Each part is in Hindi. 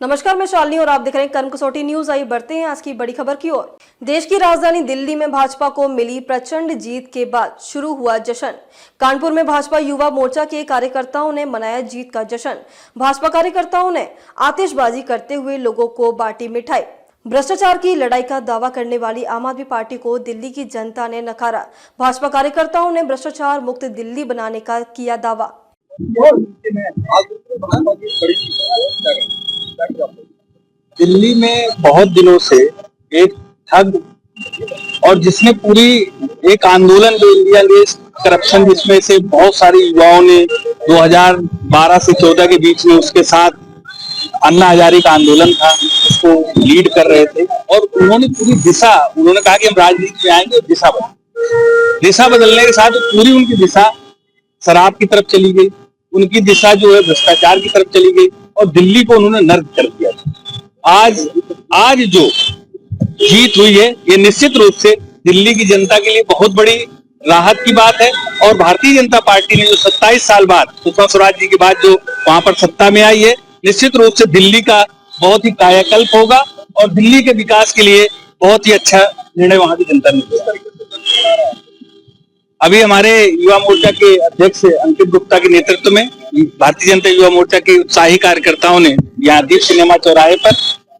नमस्कार, मैं शालिनी और आप देख रहे हैं कर्म कसौटी न्यूज। आइए बढ़ते हैं आज की बड़ी खबर की ओर। देश की राजधानी दिल्ली में भाजपा को मिली प्रचंड जीत के बाद शुरू हुआ जश्न। कानपुर में भाजपा युवा मोर्चा के कार्यकर्ताओं ने मनाया जीत का जश्न। भाजपा कार्यकर्ताओं ने आतिशबाजी करते हुए लोगों को बांटी मिठाई। भ्रष्टाचार की लड़ाई का दावा करने वाली आम आदमी पार्टी को दिल्ली की जनता ने नकारा। भाजपा कार्यकर्ताओं ने भ्रष्टाचार मुक्त दिल्ली बनाने का किया दावा। दिल्ली में बहुत दिनों से एक ठग और जिसने पूरी एक आंदोलन जो इंडिया अगेंस्ट करप्शन, जिसमें से बहुत सारे युवाओं ने 2012 से 14 के बीच में उसके साथ अन्ना हजारे का आंदोलन था, उसको लीड कर रहे थे। और उन्होंने पूरी दिशा, उन्होंने कहा कि हम राजनीति में आएंगे, दिशा बदलने के साथ पूरी उनकी दिशा शराब की तरफ चली गई, उनकी दिशा जो है भ्रष्टाचार की तरफ चली गई और दिल्ली को उन्होंने नर्क कर दिया। आज जो जीत हुई है, ये निश्चित रूप से दिल्ली की जनता के लिए बहुत बड़ी राहत की बात है। और भारतीय जनता पार्टी ने जो 27 साल बाद सुषमा स्वराज जी के बाद जो वहां पर सत्ता में आई है, निश्चित रूप से दिल्ली का बहुत ही कायाकल्प होगा और दिल्ली के विकास के लिए बहुत ही अच्छा निर्णय वहां की जनता ने लिया। अभी हमारे युवा मोर्चा के अध्यक्ष अंकित गुप्ता के नेतृत्व में भारतीय जनता युवा मोर्चा के उत्साही कार्यकर्ताओं ने यहाँ दीप सिनेमा चौराहे पर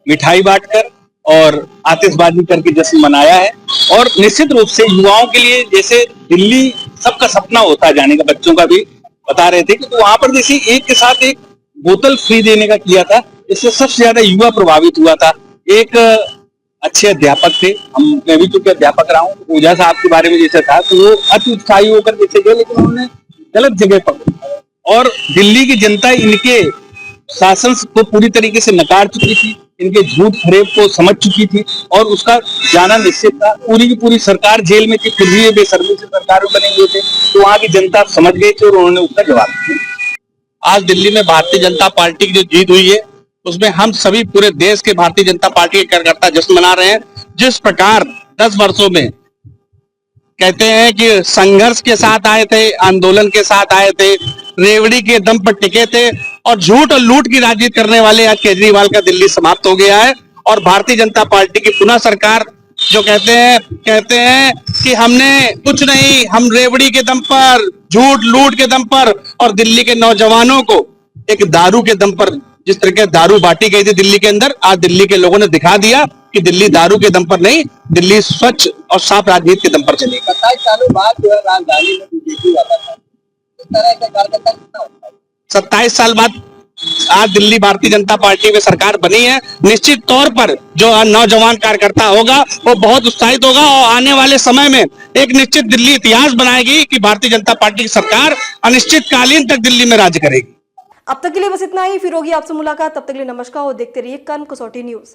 मिठाई बांटकर और आतिशबाजी करके जश्न मनाया है। और निश्चित रूप से युवाओं के लिए, जैसे दिल्ली सबका सपना होता है जाने का, बच्चों का भी बता रहे थे कि तो वहां पर जैसे एक के साथ एक बोतल फ्री देने का किया था, इससे सबसे ज्यादा युवा प्रभावित हुआ था। एक अच्छे अध्यापक थे, मैं भी चूंकि अध्यापक रहा हूँ, पूजा साहब के बारे में जैसे था तो वो अति उत्साही होकर जैसे गए, लेकिन उन्होंने गलत जगह पकड़ी और दिल्ली की जनता इनके शासन को पूरी तरीके से नकार चुकी थी, इनके झूठ फरेब को समझ चुकी थी और उसका जाना निश्चित था। पूरी की पूरी सरकार जेल में थी, फिर भी ये बेशर्मी से सरकार बने हुए थे, तो वहां की जनता समझ गई थी और उन्होंने उसका जवाब दिया। आज दिल्ली में भारतीय जनता पार्टी की जो जीत हुई है, उसमें हम सभी पूरे देश के भारतीय जनता पार्टी के कार्यकर्ता जश्न मना रहे हैं। जिस प्रकार 10 वर्षों में कहते हैं कि संघर्ष के साथ आए थे, आंदोलन के साथ आए थे, रेवड़ी के दम पर टिके थे और झूठ और लूट की राजनीति करने वाले आज केजरीवाल का दिल्ली समाप्त हो गया है। और भारतीय जनता पार्टी की पुनः सरकार जो कहते हैं कि हमने कुछ नहीं, हम रेवड़ी के दम पर, झूठ लूट के दम पर और दिल्ली के नौजवानों को एक दारू के दम पर, जिस तरह के दारू बांटी गई थी दिल्ली के अंदर, आज दिल्ली के लोगों ने दिखा दिया कि दिल्ली दारू के दम पर नहीं, दिल्ली स्वच्छ और साफ राजनीति के दम पर चलेगी। 27 सालों बाद जो है राजधानी में बीजेपी वाला था, इस तरह का कार्यकर्ता कितना होता है? 27 साल बाद आज दिल्ली भारतीय जनता पार्टी में सरकार बनी है। निश्चित तौर पर जो नौजवान कार्यकर्ता होगा वो बहुत उत्साहित होगा और आने वाले समय में एक निश्चित दिल्ली इतिहास बनाएगी कि भारतीय जनता पार्टी की सरकार अनिश्चितकालीन तक दिल्ली में राज्य करेगी। अब तक के लिए बस इतना ही, फिर होगी आपसे मुलाकात। तब तक के लिए नमस्कार और देखते रहिए कर्म कसौटी न्यूज।